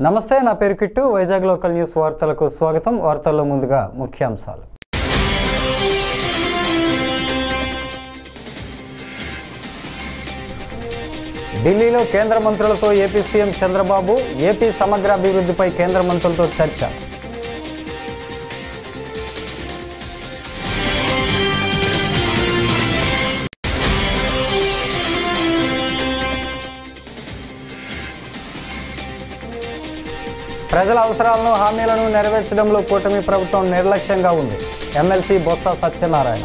నమస్తే, నా పేరు కిట్టు. వైజాగ్ లోకల్ న్యూస్ వార్తలకు స్వాగతం. వార్తల్లో ముందుగా ముఖ్యాంశాలు. ఢిల్లీలో కేంద్ర మంత్రులతో ఏపీ సీఎం చంద్రబాబు. ఏపీ సమగ్ర అభివృద్ధిపై కేంద్ర మంత్రులతో చర్చ. ప్రజల అవసరాలను, హామీలను నెరవేర్చడంలో కూటమి ప్రభుత్వం నిర్లక్ష్యంగా ఉంది. ఎమ్మెల్సీ బొత్స సత్యనారాయణ.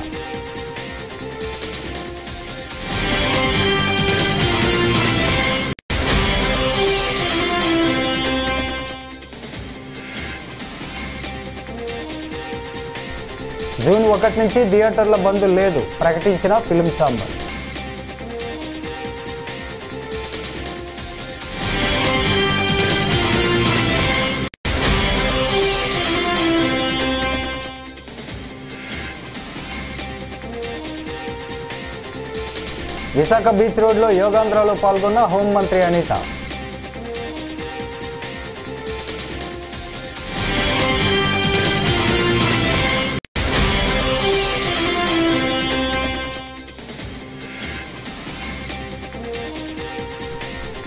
జూన్ 1 నుంచి థియేటర్ల బంద్ లేదు ప్రకటించిన ఫిల్మ్ ఛాంబర్. విశాఖ బీచ్ రోడ్లో యోగాంధ్రలో పాల్గొన్న హోంమంత్రి అనిత.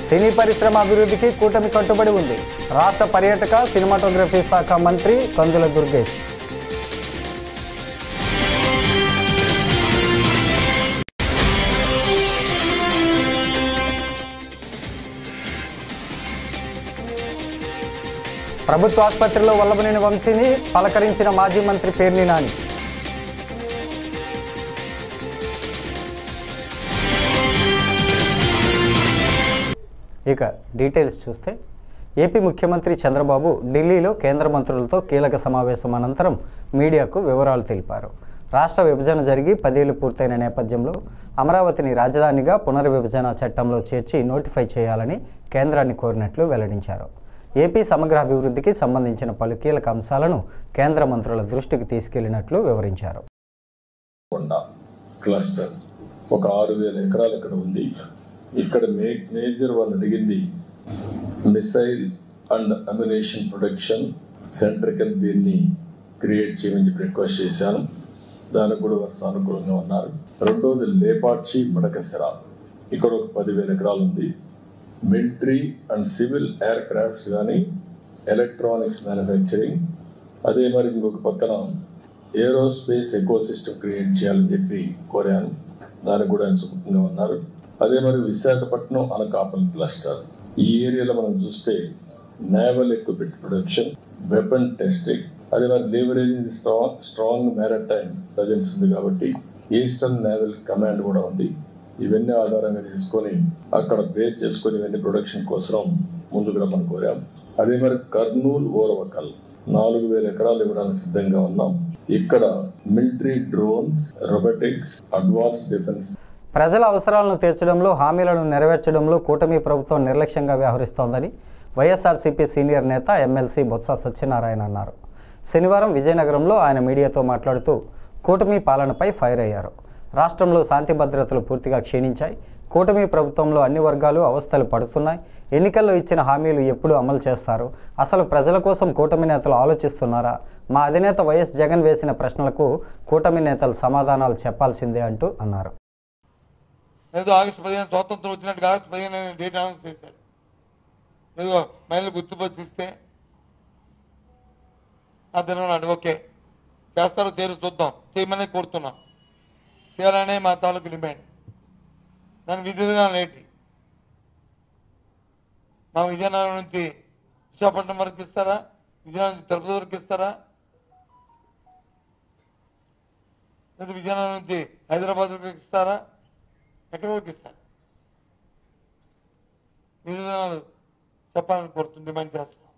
సినీ పరిశ్రమ అభివృద్ధికి కూటమి కట్టుబడి ఉంది. రాష్ట్ర పర్యాటక సినిమాటోగ్రఫీ శాఖ మంత్రి కందుల దుర్గేష్. ప్రభుత్వ ఆసుపత్రిలో వల్లభనేని వంశీని పలకరించిన మాజీ మంత్రి పేర్ని నాని. ఇక డీటెయిల్స్ చూస్తే, ఏపీ ముఖ్యమంత్రి చంద్రబాబు ఢిల్లీలో కేంద్ర మంత్రులతో కీలక సమావేశం అనంతరం మీడియాకు వివరాలు తెలిపారు. రాష్ట్ర విభజన జరిగి 10 ఏళ్లు పూర్తయిన నేపథ్యంలో అమరావతిని రాజధానిగా పునర్విభజన చట్టంలో చేర్చి నోటిఫై చేయాలని కేంద్రాన్ని కోరినట్లు వెల్లడించారు. ఏపీ సమగ్ర అభివృద్ధికి సంబంధించిన పలు కీలక అంశాలను కేంద్ర మంత్రుల దృష్టికి తీసుకెళ్లినట్లు వివరించారు. క్లస్టర్ ఒక 6000 ఎకరాలు ఇక్కడ ఉంది. ఇక్కడ మేజర్ వాళ్ళు అడిగింది missile and ammunition protection centre కింద దీన్ని క్రియేట్ చేయమని చెప్పి రిక్వెస్ట్ చేశాను. దానికి కూడా వారు సానుకూలంగా ఉన్నారు. రెండోది లేపాక్షి మడకసిర, ఇక్కడ ఒక 10,000 ఎకరాలు ఉంది. Military and civil air crafts కానీ ఎలక్ట్రానిక్స్ మ్యానుఫ్యాక్చరింగ్, అదే మరి ఇంకొక పక్కన ఏరోస్పేస్ ఎకో సిస్టమ్ క్రియేట్ చేయాలని చెప్పి కోరాను. దానికి కూడా ఆయన సుఖంగా ఉన్నారు. అదే మరి విశాఖపట్నం అనకాపల్లి క్లస్టర్, ఈ ఏరియాలో మనం చూస్తే naval equipment production, weapon testing, అదే మరి లీవరేజింగ్ స్ట్రాంగ్ మ్యారిటైమ్ ప్రజెన్స్ ఉంది కాబట్టి ఈస్టర్న్ నేవల్ కమాండ్ కూడా ఉంది. ఇవన్నీ ఆధారంగా చేసుకొని అక్కడ బేస్ చేసుకొని ఇవన్నీ ప్రొడక్షన్ కోసం ముందుకు రమ్మని కోరాం. అదే మరి కర్నూలు ఓరవకల్ 4,000 ఎకరాలు ఇవ్వడానికి సిద్ధంగా ఉన్నాం. ఇక్కడ military drones, robotics, advance defence. ప్రజల అవసరాలను తీర్చడంలో, హామీలను నెరవేర్చడంలో కూటమి ప్రభుత్వం నిర్లక్ష్యంగా వ్యవహరిస్తోందని వైఎస్ఆర్సీపీ సీనియర్ నేత ఎమ్మెల్సీ బొత్స సత్యనారాయణ అన్నారు. శనివారం విజయనగరంలో ఆయన మీడియాతో మాట్లాడుతూ కూటమి పాలనపై ఫైర్ అయ్యారు. రాష్ట్రంలో శాంతి భద్రతలు పూర్తిగా క్షీణించాయి. కూటమి ప్రభుత్వంలో అన్ని వర్గాలు అవస్థలు పడుతున్నాయి. ఎన్నికల్లో ఇచ్చిన హామీలు ఎప్పుడు అమలు చేస్తారు? అసలు ప్రజల కోసం కూటమి నేతలు ఆలోచిస్తున్నారా? మా అధినేత వైఎస్ జగన్ వేసిన ప్రశ్నలకు కూటమి నేతలు సమాధానాలు చెప్పాల్సిందే అంటూ అన్నారు. ఏదో ఆగస్టు 15 స్వాతంత్రం వచ్చినట్టుగా ఆగస్టు 15 డేట్ అనౌన్స్ చేశారు. ఏదో మహిళలు గుర్తుపట్టిస్తే ఆ దినం నాడు ఓకే చేస్తారో చేరు చూద్దాం, చేయమని కోరుతున్నాం. చేయాలనే మా తాలూకు డిమాండ్. దాని విధిగా ఏంటి? మా విజయనగరం నుంచి విశాఖపట్నం వరకు ఇస్తారా? విజయనగరం నుంచి తిరుపతి వరకు ఇస్తారా? లేదా విజయనగరం నుంచి హైదరాబాద్ వరకు ఇస్తారా? ఎక్కడి వరకు ఇస్తారు? విధానాలు చెప్పాలని కోరుతుంది, డిమాండ్ చేస్తున్నాం.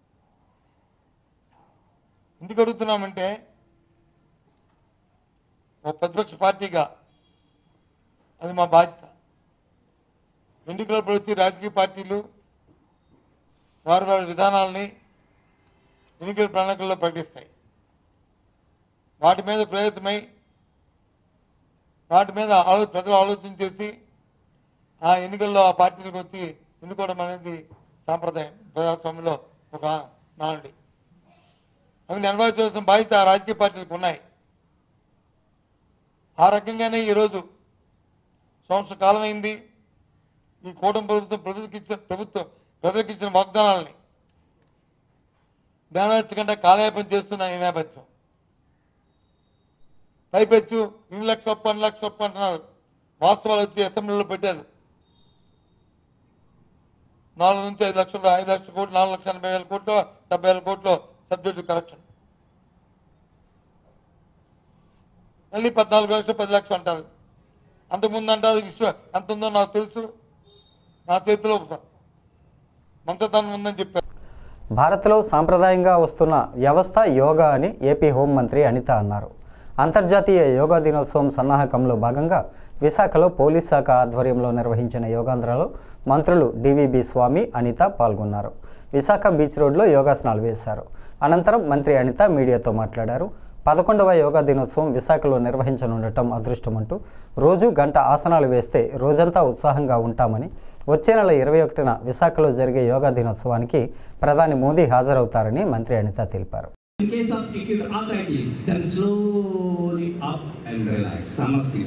ఎందుకు అడుగుతున్నామంటే, ఒక ప్రతిపక్ష పార్టీగా అది మా బాధ్యత. ఎన్నికలప్పుడు వచ్చి రాజకీయ పార్టీలు వారి వారి విధానాలని ఎన్నికల ప్రణాళికల్లో ప్రకటిస్తాయి. వాటి మీద ప్రయత్నమై వాటి మీద ప్రజలు ఆలోచన చేసి ఆ ఎన్నికల్లో ఆ పార్టీలకు వచ్చి ఎన్నుకోవడం అనేది సాంప్రదాయం. ప్రజాస్వామ్యంలో ఒక నానుడి. అవి నెరవేర్చవలసిన బాధ్యత ఆ రాజకీయ పార్టీలకు ఉన్నాయి. ఆ రకంగానే ఈరోజు సంవత్సర కాలం అయింది. ఈ కూటమి ప్రభుత్వం ప్రజలకు ఇచ్చిన వాగ్దానాలని నెరవేర్చకుండా కాలయాపన చేస్తున్న ఈ నేపథ్యం. పైపెచ్చు 2 లక్షల అప్పు 2 లక్షల అప్పు అంటున్నారు. వాస్తవాలు వచ్చి అసెంబ్లీలో పెట్టారు. 4 నుంచి 5 లక్షలు 5 లక్షల కోట్లు 4,80,000 కోట్లు 70,000 కోట్లు సబ్జెక్టు కరెక్షన్. మళ్ళీ 14 లక్షలు 10 లక్షలు అంటారు. అంతకుముందు అంటారు విశ్వం ఎంత ఉందో నాకు తెలుసు, నా చేతిలో మంత్రతనం ఉందని చెప్పారు. భారత్లో సాంప్రదాయంగా వస్తున్న వ్యవస్థ యోగా అని ఏపీ హోంమంత్రి అనిత అన్నారు. అంతర్జాతీయ యోగా దినోత్సవం సన్నాహకంలో భాగంగా విశాఖలో పోలీస్ శాఖ ఆధ్వర్యంలో నిర్వహించిన యోగాంధ్రలో మంత్రులు డివిబి స్వామి, అనిత పాల్గొన్నారు. విశాఖ బీచ్ రోడ్లో యోగాసనాలు వేశారు. అనంతరం మంత్రి అనిత మీడియాతో మాట్లాడారు. 11వ యోగా దినోత్సవం విశాఖలో నిర్వహించనుండటం అదృష్టమంటూ రోజు గంట ఆసనాలు వేస్తే రోజంతా ఉత్సాహంగా ఉంటామని, వచ్చే నెల 21న విశాఖలో జరిగే యోగా దినోత్సవానికి ప్రధాని మోదీ హాజరవుతారని మంత్రి అనిత తెలిపారు. In case of acute arthritis, then slowly up and relax. Samasti.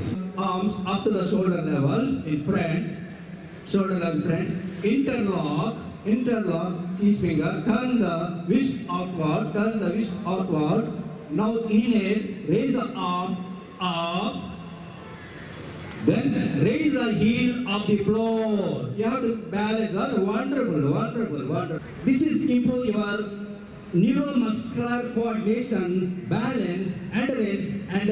Arms up to the shoulder level in front, shoulder level front. Interlock each finger. Turn the wrist outward. Now inhale, raise the arm up. Then raise the heel of the floor. You have to balance that. Wonderful. This is improve your neuromuscular coordination, balance, endurance, and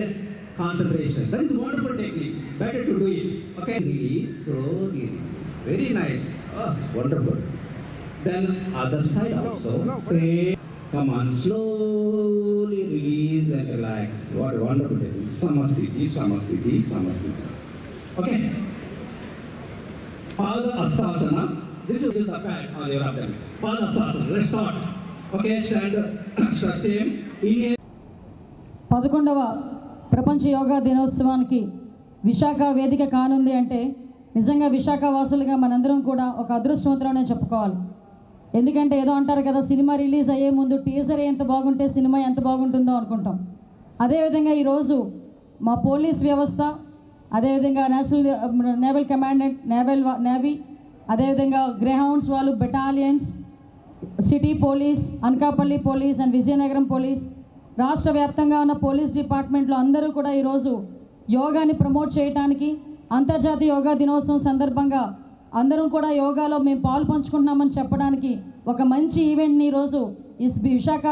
concentration. That is wonderful techniques. Better to do it. Okay. Release, slowly release. Very nice. Oh, wonderful. Then other side also. Say, come on, slowly release and relax. What a wonderful technique. Samastiti. Okay. Padasasana. This is the pad on your abdomen. Padasasana. Let's start. Okay, stand same. Inhale. 11వ ప్రపంచ యోగా దినోత్సవానికి విశాఖ వేదిక కానుంది అంటే నిజంగా విశాఖ వాసులుగా మనందరం కూడా ఒక అదృష్టవంతులనే చెప్పుకోవాలి. ఎందుకంటే ఏదో అంటారు కదా, సినిమా రిలీజ్ అయ్యే ముందు టీజర్ ఎంత బాగుంటే సినిమా ఎంత బాగుంటుందో అనుకుంటాం. అదేవిధంగా ఈరోజు మా పోలీస్ వ్యవస్థ, అదేవిధంగా నేషనల్ నేవల్ కమాండెంట్ నేవీ, అదేవిధంగా గ్రేహౌండ్స్ వాళ్ళు, battalions, city police, Anakapalli police and Vizianagaram police, రాష్ట్ర వ్యాప్తంగా ఉన్న పోలీస్ డిపార్ట్మెంట్లో అందరూ కూడా ఈరోజు యోగాని ప్రమోట్ చేయడానికి, అంతర్జాతీయ యోగా దినోత్సవం సందర్భంగా అందరం కూడా యోగాలో మేము పాలు పంచుకుంటున్నామని చెప్పడానికి ఒక మంచి ఈవెంట్ని ఈరోజు ఈ విశాఖ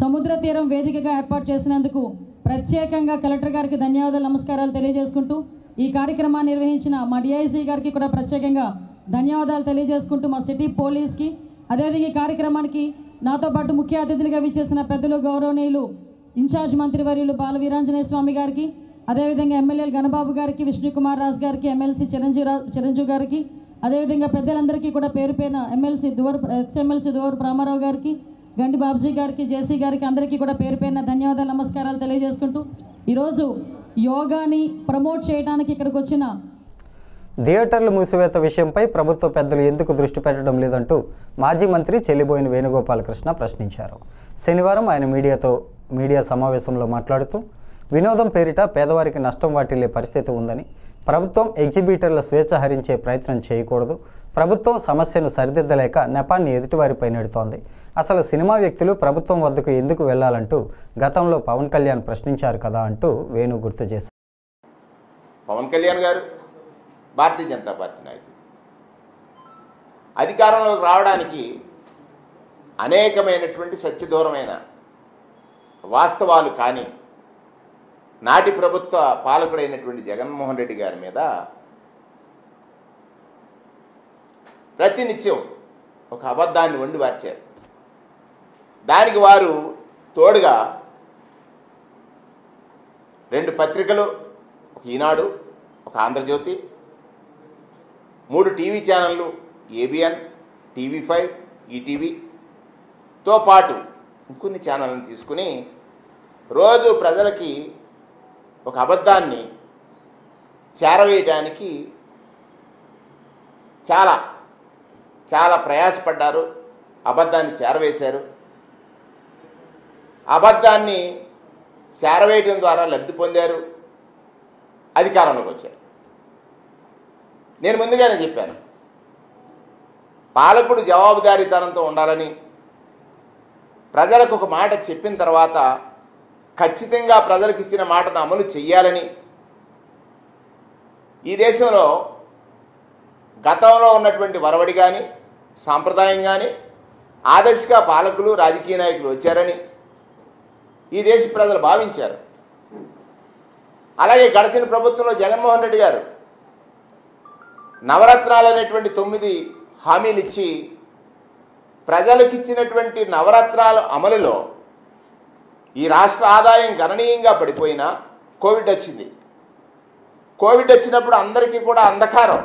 సముద్ర తీరం వేదికగా ఏర్పాటు చేసినందుకు ప్రత్యేకంగా కలెక్టర్ గారికి ధన్యవాదాలు, నమస్కారాలు తెలియజేసుకుంటూ, ఈ కార్యక్రమాన్ని నిర్వహించిన మా డిఐజీ గారికి కూడా ప్రత్యేకంగా ధన్యవాదాలు తెలియజేసుకుంటూ, మా సిటీ పోలీస్కి, అదేవిధంగా ఈ కార్యక్రమానికి నాతో పాటు ముఖ్య అతిథులుగా విచ్చేసిన పెద్దలు గౌరవనీయులు ఇన్ఛార్జ్ మంత్రివర్యులు బాల వీరాంజనేయ స్వామి గారికి, అదేవిధంగా ఎమ్మెల్యేలు గణబాబు గారికి, విష్ణుకుమార్ రాజు గారికి, ఎమ్మెల్సీ చిరంజీవి గారికి, అదేవిధంగా పెద్దలందరికీ కూడా పేరు పేరున ఎక్స్ఎమ్మెల్సీ దువర్ రామారావు గారికి, గండి బాబ్జీ గారికి, జేసీ గారికి, అందరికీ కూడా పేరు పేరున ధన్యవాదాలు, నమస్కారాలు తెలియజేసుకుంటూ, ఈరోజు యోగాని ప్రమోట్ చేయడానికి ఇక్కడికి వచ్చిన థియేటర్లు మూసివేత విషయంపై ప్రభుత్వ పెద్దలు ఎందుకు దృష్టి పెట్టడం లేదంటూ మాజీ మంత్రి చెల్లిబోయిన వేణుగోపాలకృష్ణ ప్రశ్నించారు. శనివారం ఆయన మీడియా సమావేశంలో మాట్లాడుతూ, వినోదం పేరిట పేదవారికి నష్టం వాటిల్లే పరిస్థితి ఉందని, ప్రభుత్వం ఎగ్జిబిటర్ల స్వేచ్ఛ హరించే ప్రయత్నం చేయకూడదు, ప్రభుత్వం సమస్యను సరిదిద్దలేక నెపాన్ని ఎదుటివారిపై నెడుతోంది, అసలు సినిమా వ్యక్తులు ప్రభుత్వం వద్దకు ఎందుకు వెళ్లాలంటూ గతంలో పవన్ కళ్యాణ్ ప్రశ్నించారు కదా అంటూ వేణు గుర్తు చేశారు. పవన్ కళ్యాణ్ గారు భారతీయ జనతా పార్టీ నాయకుడు అధికారంలోకి రావడానికి అనేకమైనటువంటి సత్యదూరమైన వాస్తవాలు కానీ నాటి ప్రభుత్వ పాలకుడైనటువంటి జగన్మోహన్ రెడ్డి గారి మీద ప్రతినిత్యం ఒక అబద్ధాన్ని వండి వార్చారు. దానికి వారు తోడుగా 2 పత్రికలు, ఒక ఈనాడు, ఒక ఆంధ్రజ్యోతి, 3 టీవీ ఛానళ్ళు, ఏబిఎన్, టీవీ5, ఈటీవీతో పాటు ఇంకొన్ని ఛానళ్ళను తీసుకుని రోజు ప్రజలకి ఒక అబద్ధాన్ని చేరవేయడానికి చాలా ప్రయాసపడ్డారు. అబద్ధాన్ని చేరవేశారు. అబద్ధాన్ని చేరవేయడం ద్వారా లబ్ధి పొందారు, అధికారంలోకి వచ్చారు. నేను ముందుగానే చెప్పాను, పాలకుడు జవాబుదారీతనంతో ఉండాలని, ప్రజలకు ఒక మాట చెప్పిన తర్వాత ఖచ్చితంగా ప్రజలకు ఇచ్చిన మాటను అమలు చేయాలని. ఈ దేశంలో గతంలో ఉన్నటువంటి వరవడి కానీ సాంప్రదాయం కానీ ఆదర్శగా పాలకులు రాజకీయ నాయకులు వచ్చారని ఈ దేశ ప్రజలు భావించారు. అలాగే గడిచిన ప్రభుత్వంలో జగన్మోహన్ రెడ్డి గారు నవరత్నాలు అనేటువంటి 9 హామీలు ఇచ్చి ప్రజలకు ఇచ్చినటువంటి నవరత్నాల అమలులో ఈ రాష్ట్ర ఆదాయం గణనీయంగా పడిపోయినా కోవిడ్ వచ్చింది. కోవిడ్ వచ్చినప్పుడు అందరికీ కూడా అంధకారం,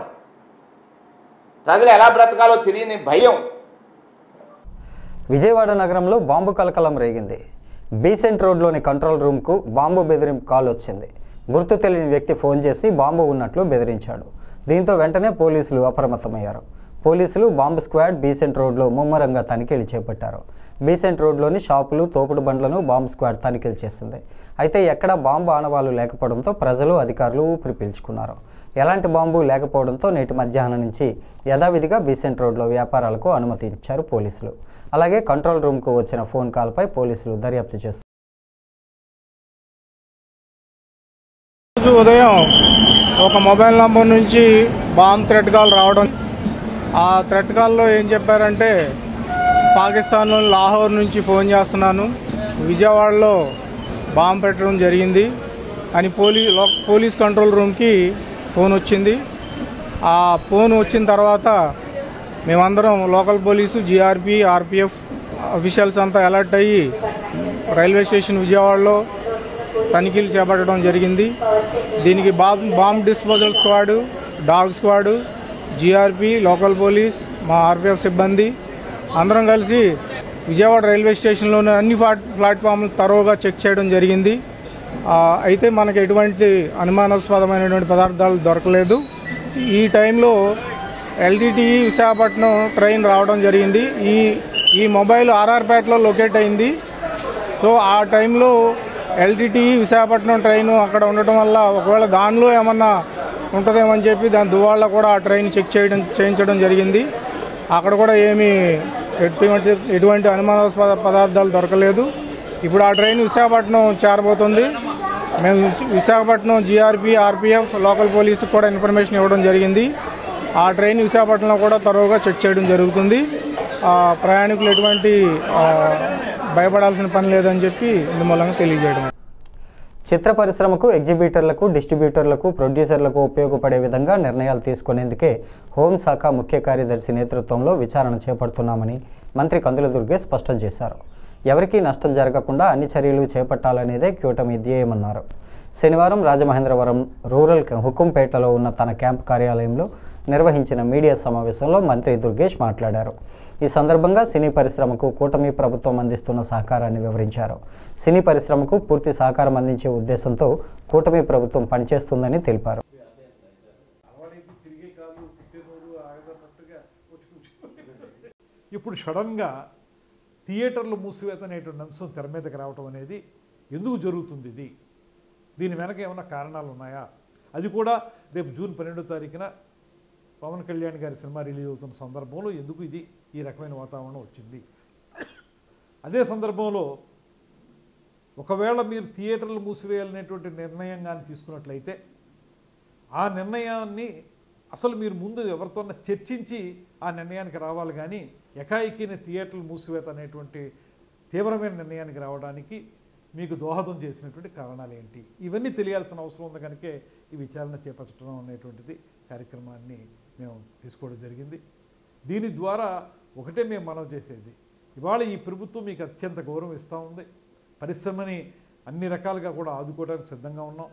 ప్రజలు ఎలా బ్రతకాలో తెలియని భయం. విజయవాడ నగరంలో బాంబు కలకలం రేగింది. బీసెంట్ రోడ్లోని కంట్రోల్ రూమ్కు బాంబు బెదిరింపు కాల్ వచ్చింది. గుర్తు తెలియని వ్యక్తి ఫోన్ చేసి బాంబు ఉన్నట్లు బెదిరించాడు. దీంతో వెంటనే పోలీసులు అప్రమత్తమయ్యారు. పోలీసులు బాంబు స్క్వాడ్ బీసెంట్ రోడ్లో ముమ్మరంగా తనిఖీలు చేపట్టారు. బీసెంట్ రోడ్లోని షాపులు, తోపుడు బండ్లను బాంబు స్క్వాడ్ తనిఖీలు చేసింది. అయితే ఎక్కడా బాంబు ఆనవాళ్లు లేకపోవడంతో ప్రజలు, అధికారులు ఊపిరి పీల్చుకున్నారు. ఎలాంటి బాంబు లేకపోవడంతో నేటి మధ్యాహ్నం నుంచి యథావిధిగా బీసెంట్ రోడ్లో వ్యాపారాలకు అనుమతించారు పోలీసులు. అలాగే కంట్రోల్ రూమ్కు వచ్చిన ఫోన్ కాల్పై పోలీసులు దర్యాప్తు చేస్తున్నారు. ఉదయం ఒక మొబైల్ నంబర్ నుంచి బాంబ్ థ్రెట్ కాల్ రావడం, ఆ థ్రెట్ కాల్లో ఏం చెప్పారంటే పాకిస్తాన్లో లాహోర్ నుంచి ఫోన్ చేస్తున్నాను, విజయవాడలో బాంబు పెట్టడం జరిగింది అని పోలీస్ కంట్రోల్ రూమ్కి ఫోన్ వచ్చింది. ఆ ఫోన్ వచ్చిన తర్వాత మేమందరం local police, GRP, RPF officials అంతా అలర్ట్ అయ్యి రైల్వే స్టేషన్ విజయవాడలో తనిఖీలు చేపట్టడం జరిగింది. దీనికి bomb disposal squad, dog squad, GRP, local police, మా ఆర్పీఎఫ్ సిబ్బంది అందరం కలిసి విజయవాడ రైల్వే స్టేషన్లోని అన్ని ప్లాట్ఫామ్లు తరోగా చెక్ చేయడం జరిగింది. అయితే మనకు ఎటువంటి అనుమానాస్పదమైనటువంటి పదార్థాలు దొరకలేదు. ఈ టైంలో ఎల్టీటీ విశాఖపట్నం ట్రైన్ రావడం జరిగింది. ఈ మొబైల్ ఆర్ఆర్పేటలో లొకేట్ అయింది. సో ఆ టైంలో ఎల్టీటీ విశాఖపట్నం ట్రైన్ అక్కడ ఉండటం వల్ల ఒకవేళ దానిలో ఏమన్నా ఉంటుందేమని చెప్పి దాని దువాళ్ళ కూడా ఆ ట్రైన్ చెక్ చేయించడం జరిగింది. అక్కడ కూడా ఏమీ ఎటువంటి అనుమానాస్పద పదార్థాలు దొరకలేదు. ఇప్పుడు ఆ ట్రైన్ విశాఖపట్నం చేరబోతుంది. మేము విశాఖపట్నం జీఆర్పీ, ఆర్పీఎఫ్, లోకల్ పోలీసుకు కూడా ఇన్ఫర్మేషన్ ఇవ్వడం జరిగింది. ఆ ట్రైన్ విశాఖపట్నంలో కూడా తరోగా చెక్ చేయడం జరుగుతుంది. ప్రయాణికులు ఎటువంటి భయపడాల్సిన పని లేదని చెప్పి ఇందుమూలంగా తెలియజేయడం. చిత్ర పరిశ్రమకు ఎగ్జిబిటర్లకు, డిస్ట్రిబ్యూటర్లకు, ప్రొడ్యూసర్లకు ఉపయోగపడే విధంగా నిర్ణయాలు తీసుకునేందుకే హోంశాఖ ముఖ్య కార్యదర్శి నేతృత్వంలో విచారణ చేపడుతున్నామని మంత్రి కందుల దుర్గేష్ స్పష్టం చేశారు. ఎవరికీ నష్టం జరగకుండా అన్ని చర్యలు చేపట్టాలనేదే కూటమి ధ్యేయమన్నారు. శనివారం రాజమహేంద్రవరం రూరల్ హుకుంపేటలో ఉన్న తన క్యాంపు కార్యాలయంలో నిర్వహించిన మీడియా సమావేశంలో మంత్రి దుర్గేష్ మాట్లాడారు. ఈ సందర్భంగా సినీ పరిశ్రమకు కూటమి ప్రభుత్వం అందిస్తున్న సహకారాన్ని వివరించారు. సినీ పరిశ్రమకు పూర్తి సహకారం అందించే ఉద్దేశంతో కూటమి ప్రభుత్వం పనిచేస్తుందని తెలిపారు. ఇప్పుడు సడన్గా థియేటర్లు మూసివేత అనేటువంటి అంశం తెర మీదకి రావటం అనేది ఎందుకు జరుగుతుంది? దీని వెనక ఏమైనా కారణాలు ఉన్నాయా? అది కూడా రేపు జూన్ 12వ తారీఖున పవన్ కళ్యాణ్ గారి సినిమా రిలీజ్ అవుతున్న సందర్భంలో ఎందుకు ఈ రకమైన వాతావరణం వచ్చింది? అదే సందర్భంలో ఒకవేళ మీరు థియేటర్లు మూసివేయాలనేటువంటి నిర్ణయం కానీ తీసుకున్నట్లయితే ఆ నిర్ణయాన్ని అసలు మీరు ముందు ఎవరితోన్నా చర్చించి ఆ నిర్ణయానికి రావాలి. కానీ ఎకాయికిన థియేటర్లు మూసివేత అనేటువంటి తీవ్రమైన నిర్ణయానికి రావడానికి మీకు దోహదం చేసినటువంటి కారణాలు ఏంటి? ఇవన్నీ తెలియాల్సిన అవసరం ఉంది. కనుకే ఈ విచారణ చేపట్టడం అనేటువంటిది కార్యక్రమాన్ని మేము తీసుకోవడం జరిగింది. దీని ద్వారా ఒకటే మేము మనవి చేసేది, ఇవాళ ఈ ప్రభుత్వం మీకు అత్యంత గౌరవం ఇస్తూ ఉంది. పరిశ్రమని అన్ని రకాలుగా కూడా ఆదుకోవడానికి సిద్ధంగా ఉన్నాం.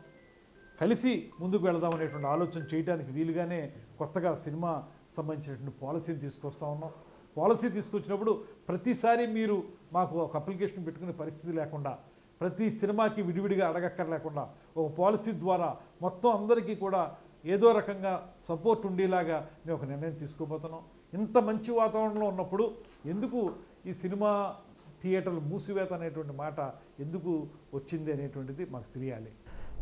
కలిసి ముందుకు వెళదాం అనేటువంటి ఆలోచన చేయడానికి వీలుగానే కొత్తగా సినిమా సంబంధించినటువంటి పాలసీని తీసుకొస్తూ ఉన్నాం. పాలసీ తీసుకొచ్చినప్పుడు ప్రతిసారి మీరు మాకు ఒక అప్లికేషన్ పెట్టుకునే పరిస్థితి లేకుండా, ప్రతి సినిమాకి విడివిడిగా అడగక్కర్లేకుండా ఒక పాలసీ ద్వారా మొత్తం అందరికీ కూడా ఏదో రకంగా సపోర్ట్ ఉండేలాగా మేము ఒక నిర్ణయం తీసుకోబోతున్నాం. ఇంత మంచి వాతావరణంలో ఉన్నప్పుడు ఎందుకు ఈ సినిమా థియేటర్లు మూసివేత అనేటువంటి మాట ఎందుకు వచ్చింది అనేటువంటిది మాకు తెలియాలి.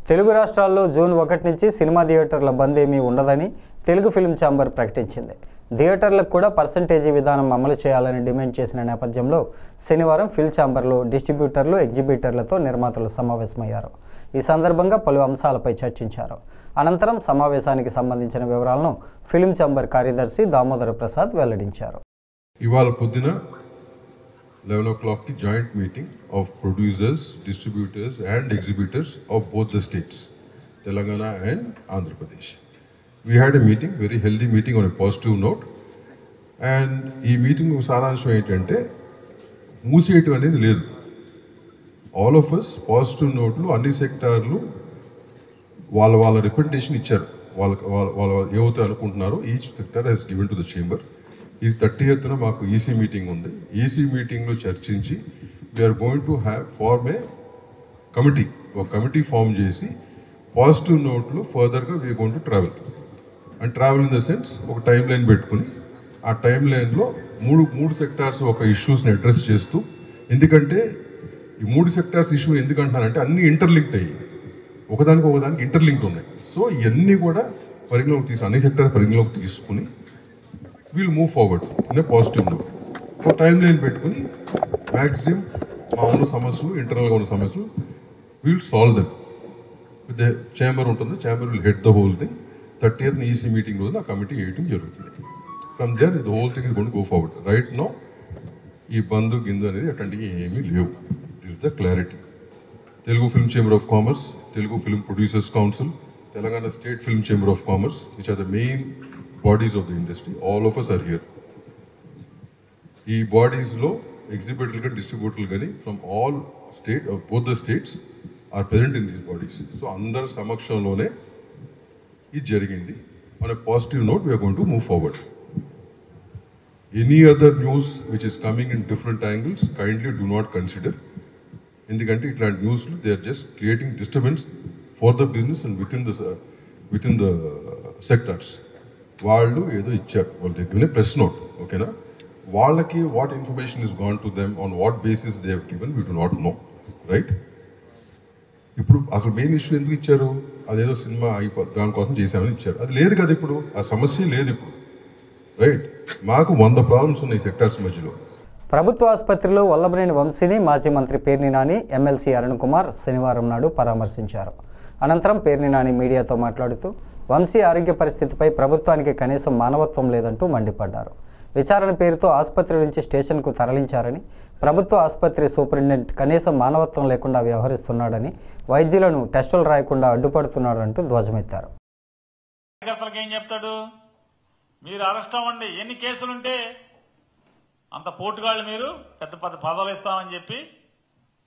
తెలుగు రాష్ట్రాల్లో జూన్ 1 నుంచి సినిమా థియేటర్ల బంద్ ఏమీ ఉండదని తెలుగు ఫిల్మ్ ఛాంబర్ ప్రకటించింది. థియేటర్లకు కూడా పర్సంటేజీ విధానం అమలు చేయాలని డిమాండ్ చేసిన నేపథ్యంలో శనివారం ఫిల్మ్ ఛాంబర్లో డిస్ట్రిబ్యూటర్లు, ఎగ్జిబిటర్లతో నిర్మాతలు సమావేశమయ్యారు. ఈ సందర్భంగా పలు అంశాలపై చర్చించారు. అనంతరం సమావేశానికి సంబంధించిన వివరాలను ఫిల్మ్ ఛాంబర్ కార్యదర్శి దామోదర ప్రసాద్ వెల్లడించారు. ఇవాళ పొద్దున 11 o'clock joint meeting of producers, distributors and exhibitors of both the states, Telangana and Andhra Pradesh. We had a meeting, very healthy meeting on a positive note, and ఈ మీటింగ్ సారాంశం ఏంటంటే మూసేయటం అనేది లేదు. All of us positive నోట్లు అన్ని సెక్టార్లు వాళ్ళ representation ఇచ్చారు. వాళ్ళు ఏవైతే అనుకుంటున్నారో each sector has given to the chamber. ఈ 30th మాకు ఈసీ మీటింగ్ ఉంది. ఈసీ మీటింగ్లో చర్చించి we're going to form a committee, ఒక కమిటీ ఫామ్ చేసి పాజిటివ్ నోట్లు ఫర్దర్గా we're going to travel in the sense ఒక టైం లైన్ పెట్టుకుని ఆ టైం లైన్లో మూడు సెక్టార్స్ ఒక ఇష్యూస్ని అడ్రస్ చేస్తూ, ఎందుకంటే ఈ 3 సెక్టార్స్ ఇష్యూ ఎందుకంటున్నారంటే అన్ని ఇంటర్లింక్డ్ అయ్యి ఒకదానికి ఇంటర్లింక్డ్ ఉన్నాయి. సో ఇవన్నీ కూడా అన్ని సెక్టార్స్ పరిగణలోకి తీసుకుని we'll move forward in a positive note. ఒక టైం లైన్ పెట్టుకుని మ్యాక్సిమం మా ఉన్న సమస్యలు, ఇంటర్నల్గా ఉన్న సమస్యలు we'll solve them with the chamber ఉంటుంది. Chamber will head the whole thing. 30th EC meeting రోజున ఆ కమిటీ వేయటం జరుగుతుంది. From there the whole thing is going to go forward. Right now ఈ బంధు గిందు అనేది అట్లాంటివి ఏమీ లేవు. This the clarity. Telugu film chamber of commerce, Telugu film producers council, Telangana state film chamber of commerce, which are the main bodies of the industry, all of us are here. ఈ బాడీస్లో ఎగ్జిబిటర్లు కానీ డిస్ట్రిబ్యూటర్లు కానీ from all state both the states are present in these bodies. So అందరి సమక్షంలోనే ఇది జరిగింది. On a positive note we're going to move forward. Any other news which is coming in different angles kindly do not consider. ఎందుకంటే ఇట్లాంటి న్యూస్లు they are just creating disturbance for the business and with in the sectors. వాళ్ళు ఏదో ఇచ్చారు, వాళ్ళ దగ్గరనే press note, ఓకేనా? వాళ్ళకి what information is gone to them, on what basis they have given, we do not know, right? ఇప్పుడు అసలు main issue ఎందుకు ఇచ్చారు? అదేదో సినిమా దానికోసం చేశామని ఇచ్చారు. అది లేదు కదా, ఇప్పుడు ఆ సమస్య లేదు ఇప్పుడు, రైట్? మాకు 100 ప్రాబ్లమ్స్ ఉన్నాయి సెక్టార్స్ మధ్యలో. ప్రభుత్వ ఆసుపత్రిలో వల్లభనేని వంశీని మాజీ మంత్రి పేర్ని నాని, ఎమ్మెల్సీ అరుణ్ కుమార్ శనివారం నాడు పరామర్శించారు. అనంతరం పేర్ని నాని మీడియాతో మాట్లాడుతూ వంశీ ఆరోగ్య పరిస్థితిపై ప్రభుత్వానికి కనీసం మానవత్వం లేదంటూ మండిపడ్డారు. విచారణ పేరుతో ఆసుపత్రి నుంచి స్టేషన్కు తరలించారని, ప్రభుత్వ ఆసుపత్రి సూపరింటెండెంట్ కనీసం మానవత్వం లేకుండా వ్యవహరిస్తున్నాడని, వైద్యులను టెస్టులు రాయకుండా అడ్డుపడుతున్నాడంటూ ధ్వజమెత్తారు. ఏం చెప్తాడు? మీరు అరెస్ట్ అవ్వండి, ఎన్ని కేసులుంటే అంత పోటుగాళ్ళు, మీరు పెద్ద పెద్ద పదవులు ఇస్తామని చెప్పి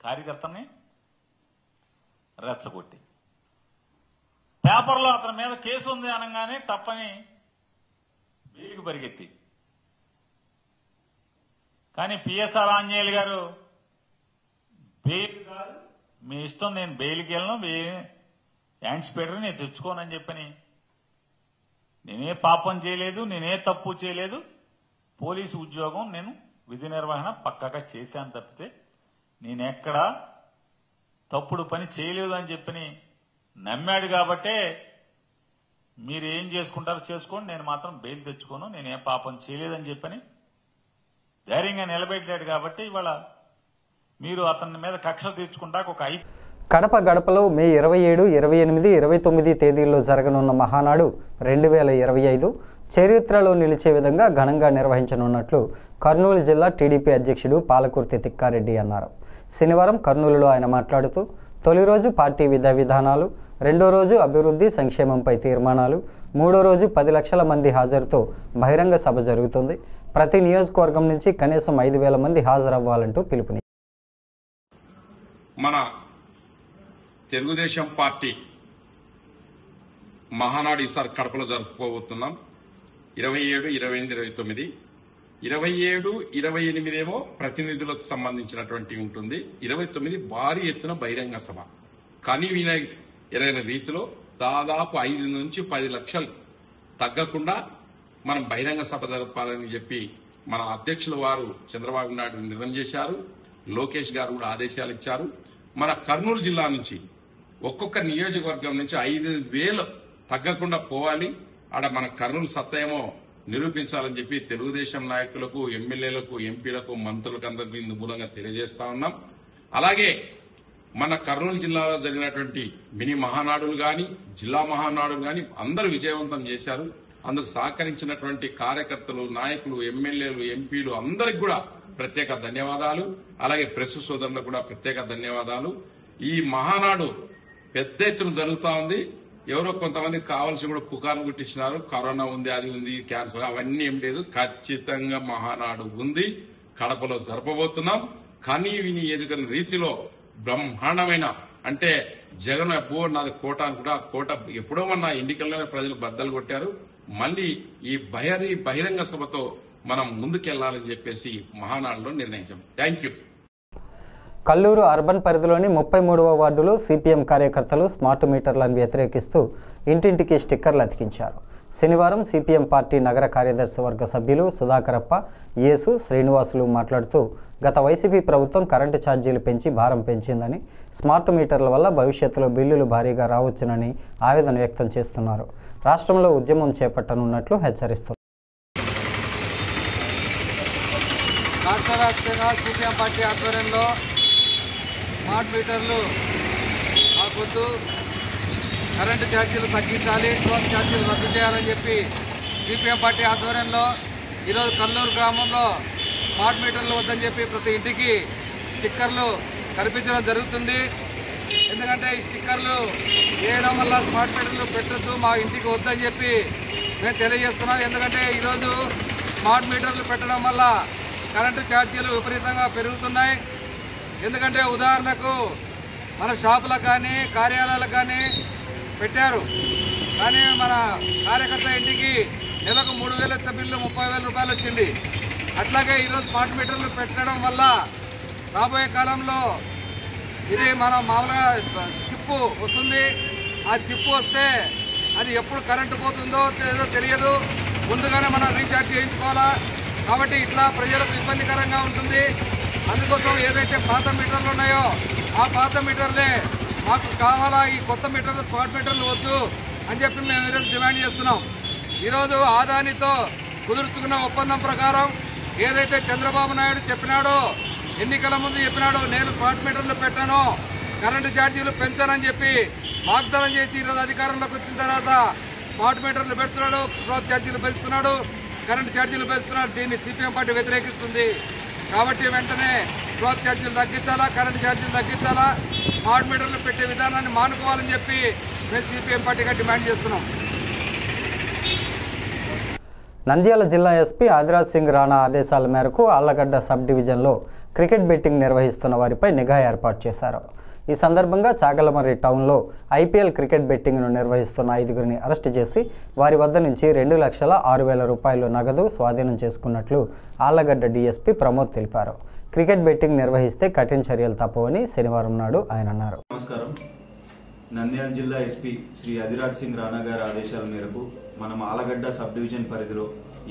కార్యకర్తని రెచ్చగొట్టి, పేపర్లో అతని మీద కేసు ఉంది అనగానే టప్పని బెయిల్కి పరిగెత్తి, కానీ పిఎస్ఆర్ ఆంజనేయులు గారు బెయిల్ కాదు, మీ ఇష్టం, నేను బెయిల్కి వెళ్ళను, యాంటిసిపేటర్ నేను తెచ్చుకోనని చెప్పని, నేనే పాపం చేయలేదు, నేనే తప్పు చేయలేదు, పోలీసు ఉద్యోగం నేను విధి నిర్వహణ పక్కగా చేశాను తప్పితే నేనెక్కడా తప్పుడు పని చేయలేదు అని చెప్పని నమ్మాడు. కాబట్టే మీరు ఏం చేసుకుంటారో చేసుకోండి, నేను మాత్రం బెయిల్ తెచ్చుకోను, నేనేం పాపం చేయలేదని చెప్పని ధైర్యంగా నిలబెట్టాడు. కాబట్టి ఇవాళ మీరు అతని మీద కక్ష తీర్చుకుంటాక ఒక కడప గడపలో మే 27, 28, 29 తేదీల్లో జరగనున్న మహానాడు 2025 చరిత్రలో నిలిచే విధంగా ఘనంగా నిర్వహించనున్నట్లు కర్నూలు జిల్లా టీడీపీ అధ్యక్షుడు పాలకుర్తి తిక్కారెడ్డి అన్నారు. శనివారం కర్నూలులో ఆయన మాట్లాడుతూ తొలి రోజు పార్టీ విధానాలు, రెండో రోజు అభివృద్ధి సంక్షేమంపై తీర్మానాలు, మూడో రోజు 10 లక్షల మంది హాజరుతో బహిరంగ సభ జరుగుతుంది. ప్రతి నియోజకవర్గం నుంచి కనీసం 5,000 మంది హాజరవ్వాలంటూ పిలుపునిచ్చారు. మన తెలుగుదేశం పార్టీ మహానాడు ఈసారి కడపలో జరుపుకోబోతున్నాం. 27, 28, 29. 27, 28 ఏమో ప్రతినిధులకు సంబంధించినటువంటి ఉంటుంది. 29 భారీ ఎత్తున బహిరంగ సభ. కని వినైన రీతిలో దాదాపు 5 నుంచి 10 లక్షలు తగ్గకుండా మనం బహిరంగ సభ జరపాలని చెప్పి మన అధ్యక్షుల వారు చంద్రబాబు నాయుడు నిర్ణయం చేశారు. లోకేష్ గారు కూడా ఆదేశాలు ఇచ్చారు. మన కర్నూలు జిల్లా నుంచి ఒక్కొక్క నియోజకవర్గం నుంచి 5,000 తగ్గకుండా పోవాలి. ఆడ మన కర్నూలు సత్తాయేమో నిరూపించాలని చెప్పి తెలుగుదేశం నాయకులకు, ఎమ్మెల్యేలకు, ఎంపీలకు, మంత్రులకు అందరికీ ఇందు మూలంగా తెలియజేస్తా ఉన్నాం. అలాగే మన కర్నూలు జిల్లాలో జరిగినటువంటి మినీ మహానాడులు గాని, జిల్లా మహానాడులు గాని అందరూ విజయవంతం చేశారు. అందుకు సహకరించినటువంటి కార్యకర్తలు, నాయకులు, ఎమ్మెల్యేలు, ఎంపీలు అందరికి కూడా ప్రత్యేక ధన్యవాదాలు. అలాగే ప్రెస్ సోదరులకు కూడా ప్రత్యేక ధన్యవాదాలు. ఈ మహానాడు పెద్ద ఎత్తున జరుగుతా ఉంది. ఎవరో కొంతమంది కావాల్సి కూడా పుకార్లు గుట్టించినారు. కరోనా ఉంది, అది ఉంది, క్యాన్సర్, అవన్నీ ఏం లేదు. ఖచ్చితంగా మహానాడు ఉంది. కడపలో జరపబోతున్నాం. కానీ విని ఎదుగుతున్న రీతిలో బ్రహ్మాండమైన, అంటే జగన్ ఎప్పుడో నాది కోట అనుకుంటా, కోట ఎప్పుడో మన ఎన్నికల్లోనే ప్రజలు బద్దలు కొట్టారు. మళ్లీ ఈ బహిరంగ సభతో మనం ముందుకెళ్లాలని చెప్పేసి మహానాడులో నిర్ణయించాం. Thank you. కల్లూరు అర్బన్ పరిధిలోని 33వ వార్డులో సిపిఎం కార్యకర్తలు స్మార్ట్ మీటర్లను వ్యతిరేకిస్తూ ఇంటింటికి స్టిక్కర్లు అతికించారు. శనివారం సిపిఎం పార్టీ నగర కార్యదర్శి వర్గ సభ్యులు సుధాకరప్ప, యేసు, శ్రీనివాసులు మాట్లాడుతూ గత వైసీపీ ప్రభుత్వం కరెంటు ఛార్జీలు పెంచి భారం పెంచిందని, స్మార్ట్ మీటర్ల వల్ల భవిష్యత్తులో బిల్లులు భారీగా రావచ్చునని ఆవేదన వ్యక్తం చేస్తున్నారు. రాష్ట్రంలో ఉద్యమం చేపట్టనున్నట్లు హెచ్చరిస్తున్నారు. రాష్ట్ర వ్యాప్తంగా సిపిఎం పార్టీ ఆధ్వర్యంలో స్మార్ట్ మీటర్లు మాకొద్దు, కరెంటు ఛార్జీలు తగ్గించాలి, టోల్ ఛార్జీలు రద్దు చేయాలని చెప్పి సిపిఎం పార్టీ ఆధ్వర్యంలో ఈరోజు కల్లూరు గ్రామంలో స్మార్ట్ మీటర్లు వద్దని చెప్పి ప్రతి ఇంటికి స్టిక్కర్లు కనిపించడం జరుగుతుంది. ఎందుకంటే ఈ స్టిక్కర్లు వేయడం వల్ల స్మార్ట్ మీటర్లు పెట్టొద్దు, మా ఇంటికి వద్దని చెప్పి మేము తెలియజేస్తున్నాం. ఎందుకంటే ఈరోజు స్మార్ట్ మీటర్లు పెట్టడం వల్ల కరెంటు ఛార్జీలు విపరీతంగా పెరుగుతున్నాయి. ఎందుకంటే ఉదాహరణకు మన షాపులకు కానీ, కార్యాలయాలకు కానీ పెట్టారు. కానీ మన కార్యకర్త ఇంటికి నెలకు 3,000 వచ్చే బిల్లు 30,000 రూపాయలు వచ్చింది. అట్లాగే ఈరోజు స్మార్ట్ మీటర్లు పెట్టడం వల్ల రాబోయే కాలంలో ఇది మన మామూలుగా చిప్పు వస్తుంది. ఆ చిప్పు వస్తే అది ఎప్పుడు కరెంటు పోతుందో తెలియదు. ముందుగానే మనం రీఛార్జ్ చేయించుకోవాలా. కాబట్టి ఇట్లా ప్రజలకు ఇబ్బందికరంగా ఉంటుంది. అందుకోసం ఏదైతే పాత మీటర్లు ఉన్నాయో ఆ పాత మీటర్లే మాకు కావాలా, ఈ కొత్త మీటర్లు స్మార్ట్ మీటర్లు వద్దు అని చెప్పి మేము ఈరోజు డిమాండ్ చేస్తున్నాం. ఈరోజు ఆదానితో కుదుర్చుకున్న ఒప్పందం ప్రకారం ఏదైతే చంద్రబాబు నాయుడు చెప్పినాడో, ఎన్నికల ముందు చెప్పినాడో, నేను స్మార్ట్ మీటర్లు పెట్టాను, కరెంటు ఛార్జీలు పెంచానని చెప్పి వాగ్దానం చేసి ఈరోజు అధికారంలోకి వచ్చిన తర్వాత స్మార్ట్ మీటర్లు పెడుతున్నాడు, టోల్ ఛార్జీలు పెంచుతున్నాడు, కరెంటు ఛార్జీలు పెంచుతున్నాడు. దీన్ని సిపిఎం పార్టీ వ్యతిరేకిస్తుంది. కాబట్టి వెంటనే టోల్ ఛార్జీలు తగ్గించాలా, కరెంటు ఛార్జీలు తగ్గించాలా, స్మార్ట్ మీటర్లు పెట్టే విధానాన్ని మానుకోవాలని చెప్పి మేము సిపిఎం పార్టీగా డిమాండ్ చేస్తున్నాం. నంద్యాల జిల్లా ఎస్పీ ఆదిరాజ్ సింగ్ రాణా ఆదేశాల మేరకు ఆళ్లగడ్డ సబ్ డివిజన్లో క్రికెట్ బెట్టింగ్ నిర్వహిస్తున్న వారిపై నిఘా ఏర్పాటు చేశారు. ఈ సందర్భంగా చాగలమర్రి టౌన్లో ఐపీఎల్ క్రికెట్ బెట్టింగ్ను నిర్వహిస్తున్న 5గురిని అరెస్టు చేసి వారి వద్ద నుంచి 2,06,000 రూపాయలు నగదు స్వాధీనం చేసుకున్నట్లు ఆళ్లగడ్డ డీఎస్పీ ప్రమోద్ తెలిపారు. క్రికెట్ బెట్టింగ్ నిర్వహిస్తే కఠిన చర్యలు తప్పవని శనివారం నాడు ఆయన అన్నారు. నమస్కారం. నంద్యాల జిల్లా ఎస్పీ శ్రీ ఆదిరాజ్ సింగ్ రాణా గారి ఆదేశాల మేరకు మనం ఆళ్లగడ్డ సబ్ డివిజన్ పరిధిలో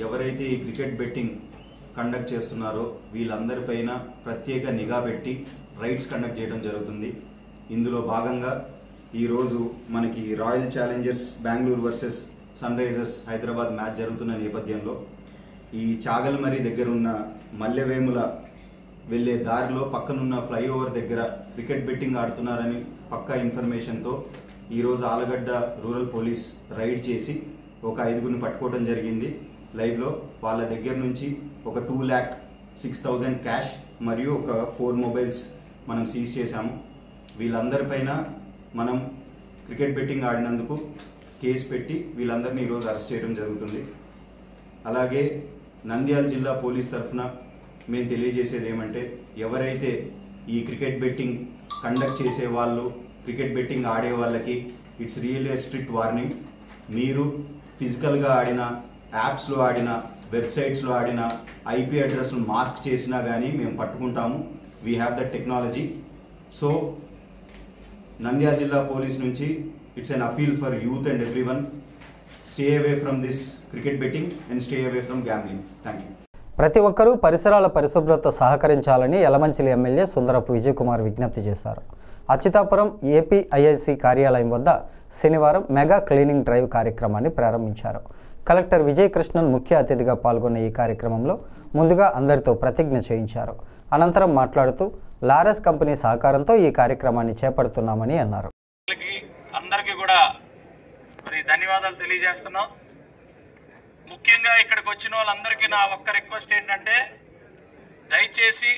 ఎవరైతే ఈ క్రికెట్ బెట్టింగ్ కండక్ట్ చేస్తున్నారో వీళ్ళందరిపైన ప్రత్యేక నిఘా పెట్టి రైడ్స్ కండక్ట్ చేయడం జరుగుతుంది. ఇందులో భాగంగా ఈరోజు మనకి Royal Challengers Bengaluru versus Sunrisers Hyderabad match జరుగుతున్న నేపథ్యంలో ఈ చాగల్మరి దగ్గర ఉన్న మల్లెవేముల వెళ్లే దారిలో పక్కనున్న ఫ్లైఓవర్ దగ్గర క్రికెట్ బెట్టింగ్ ఆడుతున్నారని పక్కా ఇన్ఫర్మేషన్తో ఈరోజు ఆళ్లగడ్డ రూరల్ పోలీస్ రైడ్ చేసి ఒక 5గురిని పట్టుకోవడం జరిగింది. లైవ్లో వాళ్ళ దగ్గర నుంచి ఒక 2,06,000 క్యాష్ మరియు ఒక 4 మొబైల్స్ మనం సీజ్ చేశాము. వీళ్ళందరిపైన మనం క్రికెట్ బెట్టింగ్ ఆడినందుకు కేసు పెట్టి వీళ్ళందరినీ ఈరోజు అరెస్ట్ చేయడం జరుగుతుంది. అలాగే నంద్యాల జిల్లా పోలీస్ తరఫున మేము తెలియజేసేది ఏమంటే ఎవరైతే ఈ క్రికెట్ బెట్టింగ్ కండక్ట్ చేసే వాళ్ళు, క్రికెట్ బెట్టింగ్ ఆడే వాళ్ళకి ఇట్స్ రియల్లీ స్ట్రిక్ట్ వార్నింగ్. మీరు ఫిజికల్గా ఆడిన, యాప్స్లో ఆడిన, వెబ్సైట్స్లో ఆడిన, ఐపీ అడ్రస్ను మాస్క్ చేసినా కానీ మేము పట్టుకుంటాము. We have that technology. So Nandyal జిల్లా పోలీస్ నుంచి it's an appeal for youth and everyone, stay away from this cricket betting and stay away from gambling. Thank you. ప్రతి ఒక్కరూ పరిసరాల పరిశుభ్రత సహకరించాలని యలమంచిలి ఎమ్మెల్యే సుందరపు విజయకుమార్ విజ్ఞప్తి చేశారు. అచ్యుతాపురం ఏపీఐఐసి కార్యాలయం వద్ద శనివారం మెగా క్లీనింగ్ డ్రైవ్ కార్యక్రమాన్ని ప్రారంభించారు. కలెక్టర్ విజయకృష్ణన్ ముఖ్య అతిథిగా పాల్గొన్న ఈ కార్యక్రమంలో ముందుగా అందరితో ప్రతిజ్ఞ చేయించారు. అనంతరం మాట్లాడుతూ లారెస్ కంపెనీ సహకారంతో ఈ కార్యక్రమాన్ని చేపడుతున్నామని అన్నారు. అందరికీ కూడా మరి ధన్యవాదాలు తెలియజేస్తున్నాం. ముఖ్యంగా ఇక్కడికి వచ్చిన వాళ్ళందరికీ నా ఒక్క రిక్వెస్ట్ ఏంటంటే, దయచేసి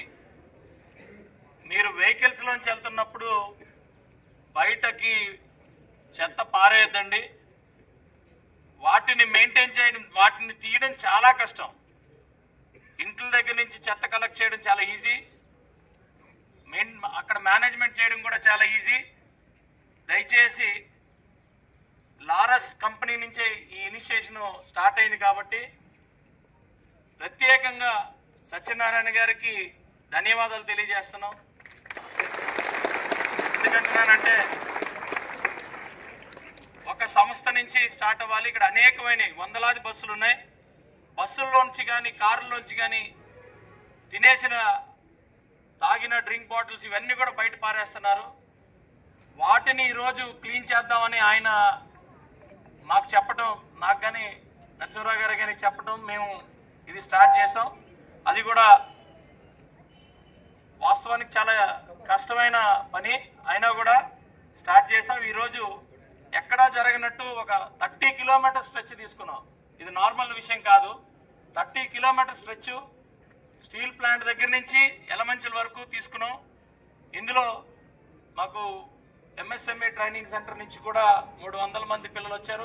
మీరు వెహికల్స్ లోంచి వెళ్తున్నప్పుడు బయటకి చెత్త పారేయద్దండి. వాటిని మెయింటైన్ చేయడం, వాటిని తీయడం చాలా కష్టం. ఇంట్ల దగ్గర నుంచి చెత్త కలెక్ట్ చేయడం చాలా ఈజీ, అక్కడ మేనేజ్మెంట్ చేయడం కూడా చాలా ఈజీ. దయచేసి లారస్ కంపెనీ నుంచే ఈ ఇనిషియేషన్ స్టార్ట్ అయింది కాబట్టి ప్రత్యేకంగా సత్యనారాయణ గారికి ధన్యవాదాలు తెలియజేస్తున్నాం. ఎందుకంటున్నానంటే, ఒక సంస్థ నుంచి స్టార్ట్ అవ్వాలి. ఇక్కడ అనేకమైన వందలాది బస్సులు ఉన్నాయి. బస్సుల్లోంచి కానీ కారుల్లోంచి కానీ తినేసిన తాగిన డ్రింక్ బాటిల్స్ ఇవన్నీ కూడా బయట పారేస్తున్నారు. వాటిని ఈరోజు క్లీన్ చేద్దామని ఆయన మాకు చెప్పడం, నాకు కానీ నరసింహరావు గారు కానీ చెప్పడం, మేము ఇది స్టార్ట్ చేసాం. అది కూడా వాస్తవానికి చాలా కష్టమైన పని అయినా కూడా స్టార్ట్ చేసాం. ఈరోజు ఎక్కడా జరగనట్టు ఒక 30 కిలోమీటర్ స్ట్రెచ్ తీసుకున్నాం. ఇది నార్మల్ విషయం కాదు. 30 కిలోమీటర్ స్ట్రెచ్ స్టీల్ ప్లాంట్ దగ్గర నుంచి యలమంచిలి వరకు తీసుకున్నాం. ఇందులో మాకు ఎంఎస్ఎంఈ ట్రైనింగ్ సెంటర్ నుంచి కూడా 300 మంది పిల్లలు వచ్చారు.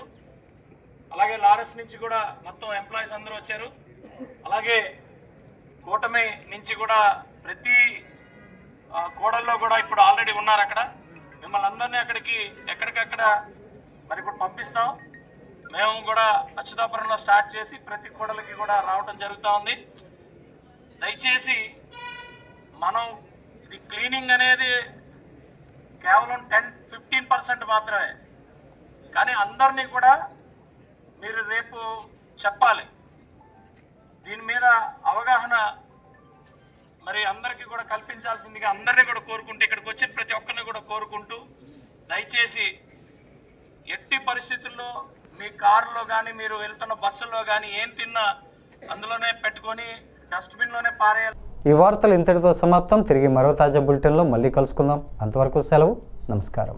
అలాగే లారస్ నుంచి కూడా మొత్తం ఎంప్లాయీస్ అందరూ వచ్చారు. అలాగే కూటమి నుంచి కూడా ప్రతి కోడల్లో కూడా ఇప్పుడు ఆల్రెడీ ఉన్నారు. అక్కడ మిమ్మల్ని అందరినీ అక్కడికి ఎక్కడికక్కడ మరి ఇప్పుడు పంపిస్తాం. మేము కూడా అచ్యుతాపురంలో స్టార్ట్ చేసి ప్రతి కోడలకి కూడా రావడం జరుగుతూ ఉంది. దయచేసి మనం ఇది క్లీనింగ్ అనేది కేవలం 10-15% మాత్రమే, కానీ అందరినీ కూడా మీరు రేపు చెప్పాలి. దీని మీద అవగాహన మరి అందరికీ కూడా కల్పించాల్సిందిగా అందరినీ కూడా కోరుకుంటూ, ఇక్కడికి వచ్చిన ప్రతి ఒక్కరిని కూడా కోరుకుంటూ, దయచేసి ఎట్టి పరిస్థితుల్లో మీ కారులో కానీ మీరు వెళ్తున్న బస్సుల్లో కానీ ఏం తిన్నా అందులోనే పెట్టుకొని డస్ట్బిన్లోనే పారేయాలి. ఈ వార్తలు ఇంతటితో సమాప్తం. తిరిగి మరో తాజా బులెటిన్లో మళ్ళీ కలుసుకుందాం. అంతవరకు సెలవు. నమస్కారం.